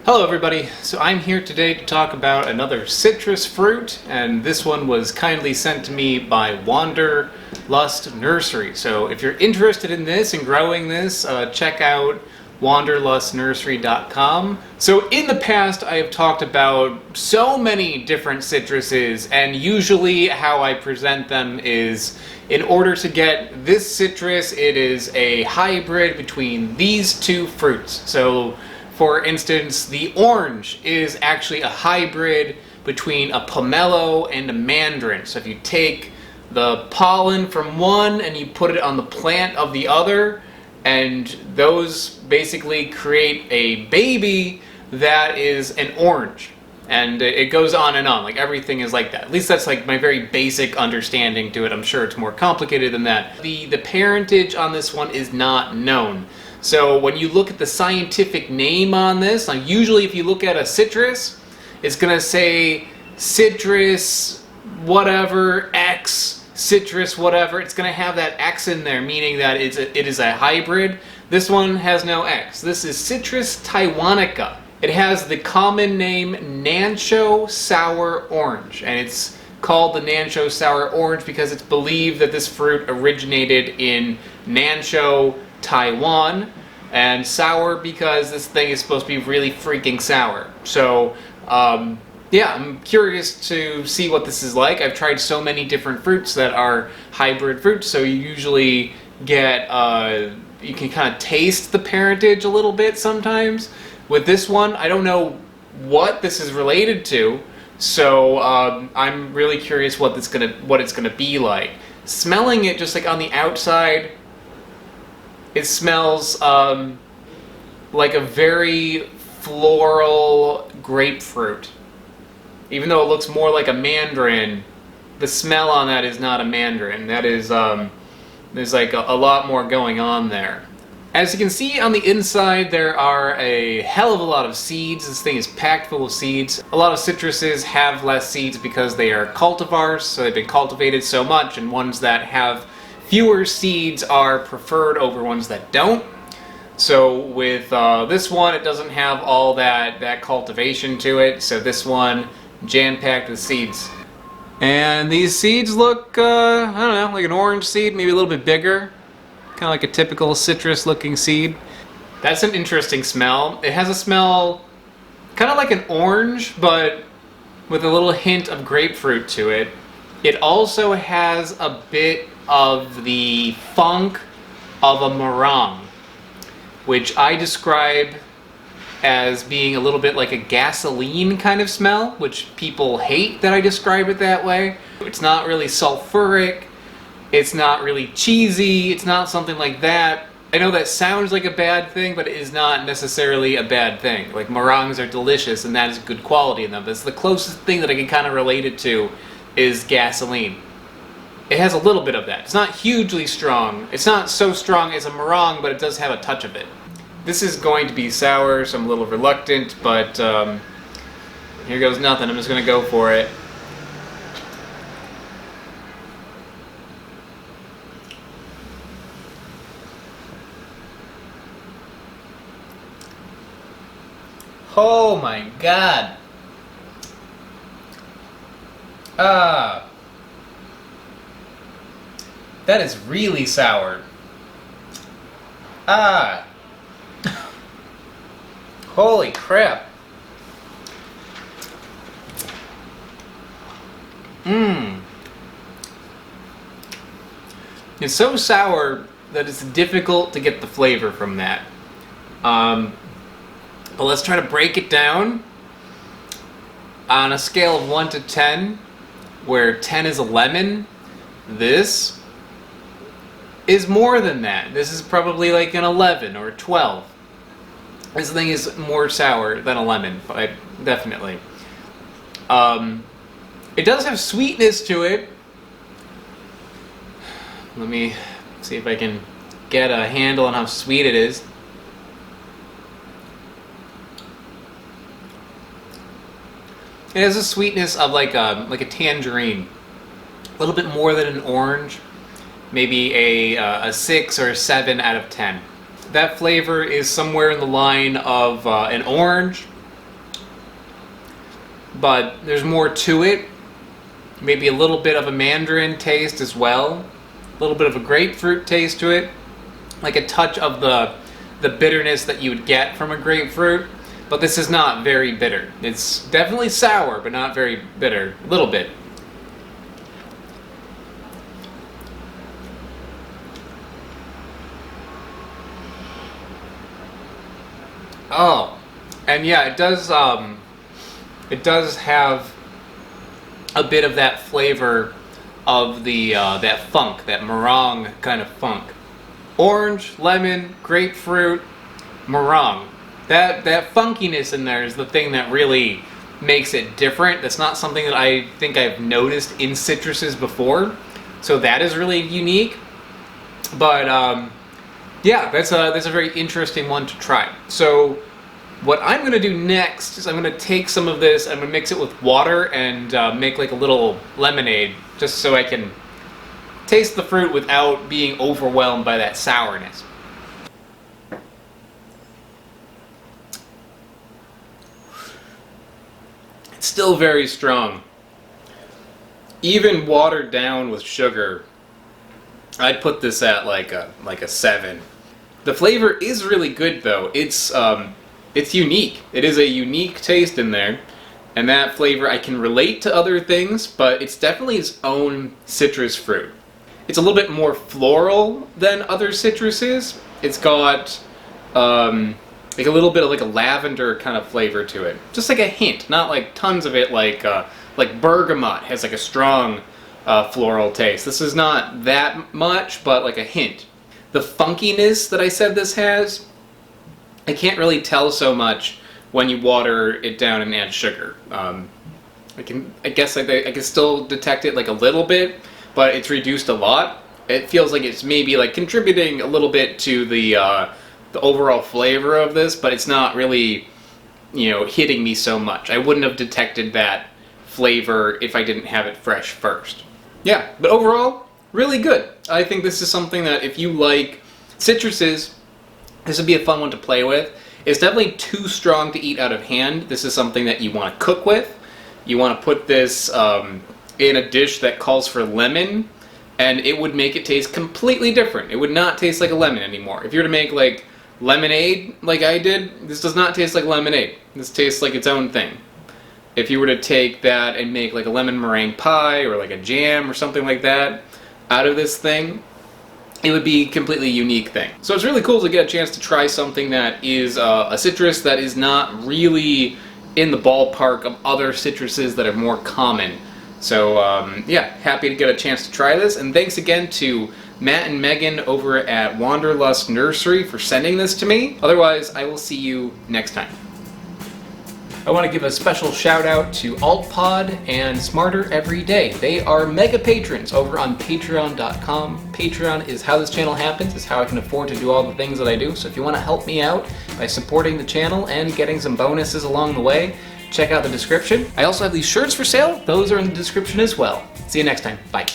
Hello everybody, so I'm here today to talk about another citrus fruit, and this one was kindly sent to me by Wanderlust Nursery. So if you're interested in this and growing this, check out wanderlustnursery.com. So in the past I have talked about so many different citruses, and usually how I present them is in order to get this citrus, it is a hybrid between these two fruits. So for instance, the orange is actually a hybrid between a pomelo and a mandarin. So if you take the pollen from one and you put it on the plant of the other, and those basically create a baby that is an orange. And it goes on and on, like everything is like that. At least that's like my very basic understanding to it. I'm sure it's more complicated than that. The parentage on this one is not known. So when you look at the scientific name on this, like usually if you look at a citrus, it's gonna say citrus whatever X, citrus whatever. It's gonna have that X in there, meaning that it is a hybrid. This one has no X. This is Citrus Taiwanica. It has the common name NANSHO sour orange, and it's called the NANSHO sour orange because it's believed that this fruit originated in NANSHO, Taiwan, and sour because this thing is supposed to be really freaking sour. So yeah, I'm curious to see what this is like. I've tried so many different fruits that are hybrid fruits, so you usually get you can kind of taste the parentage a little bit sometimes. With this one, I don't know what this is related to, so I'm really curious what it's gonna be like. Smelling it just like on the outside, it smells like a very floral grapefruit. Even though it looks more like a mandarin, the smell on that is not a mandarin. That is, there's like a lot more going on there. As you can see on the inside, there are a hell of a lot of seeds. This thing is packed full of seeds. A lot of citruses have less seeds because they are cultivars, so they've been cultivated so much, and ones that have fewer seeds are preferred over ones that don't. So with this one, it doesn't have all that cultivation to it, so this one jam-packed with seeds. And these seeds look, I don't know, like an orange seed, maybe a little bit bigger. Kind of like a typical citrus-looking seed. That's an interesting smell. It has a smell kind of like an orange, but with a little hint of grapefruit to it. It also has a bit of the funk of a meringue, which I describe as being a little bit like a gasoline kind of smell, which people hate that I describe it that way. It's not really sulfuric, it's not really cheesy, it's not something like that. I know that sounds like a bad thing, but it is not necessarily a bad thing. Like, meringues are delicious and that is good quality in them. That's the closest thing that I can kind of relate it to is gasoline. It has a little bit of that. It's not hugely strong. It's not so strong as a meringue, but it does have a touch of it. This is going to be sour, so I'm a little reluctant, but here goes nothing. I'm just going to go for it. Oh my god. That is really sour. Holy crap. It's so sour that it's difficult to get the flavor from that. But let's try to break it down on a scale of 1 to 10, where 10 is a lemon. This is more than that. This is probably like an 11 or 12. This thing is more sour than a lemon, but definitely. It does have sweetness to it. Let me see if I can get a handle on how sweet it is. It has a sweetness of like a tangerine, a little bit more than an orange, maybe a 6 or a 7 out of 10. That flavor is somewhere in the line of an orange, but there's more to it. Maybe a little bit of a mandarin taste as well. A little bit of a grapefruit taste to it. Like a touch of the bitterness that you would get from a grapefruit. But this is not very bitter. It's definitely sour, but not very bitter. A little bit. Oh, and yeah, it does have a bit of that flavor of the that funk, that meringue kind of funk. Orange, lemon, grapefruit, meringue. That funkiness in there is the thing that really makes it different. That's not something that I think I've noticed in citruses before. So that is really unique. But yeah, that's a very interesting one to try. So what I'm going to do next is I'm going to take some of this, I'm going to mix it with water and make like a little lemonade, just so I can taste the fruit without being overwhelmed by that sourness. It's still very strong. Even watered down with sugar, I'd put this at like a 7. The flavor is really good though. It's unique. It is a unique taste in there. And that flavor I can relate to other things, but it's definitely its own citrus fruit. It's a little bit more floral than other citruses. It's got like a little bit of like a lavender kind of flavor to it. Just like a hint, not like tons of it like bergamot has like a strong floral taste. This is not that much, but like a hint. The funkiness that I said this has, I can't really tell so much when you water it down and add sugar. I guess I can still detect it like a little bit, but it's reduced a lot. It feels like it's maybe like contributing a little bit to the overall flavor of this, but it's not really, you know, hitting me so much. I wouldn't have detected that flavor if I didn't have it fresh first. Yeah, but overall, really good. I think this is something that if you like citruses, this would be a fun one to play with. It's definitely too strong to eat out of hand. This is something that you want to cook with. You want to put this in a dish that calls for lemon, and it would make it taste completely different. It would not taste like a lemon anymore. If you were to make like lemonade like I did, this does not taste like lemonade. This tastes like its own thing. If you were to take that and make like a lemon meringue pie or like a jam or something like that out of this thing, it would be a completely unique thing. So it's really cool to get a chance to try something that is a citrus that is not really in the ballpark of other citruses that are more common. So yeah, happy to get a chance to try this, and thanks again to Matt and Megan over at Wanderlust Nursery for sending this to me. Otherwise, I will see you next time. I want to give a special shout out to AltPod and Smarter Every Day. They are mega patrons over on patreon.com. Patreon is how this channel happens. It's how I can afford to do all the things that I do. So if you want to help me out by supporting the channel and getting some bonuses along the way, check out the description. I also have these shirts for sale. Those are in the description as well. See you next time. Bye.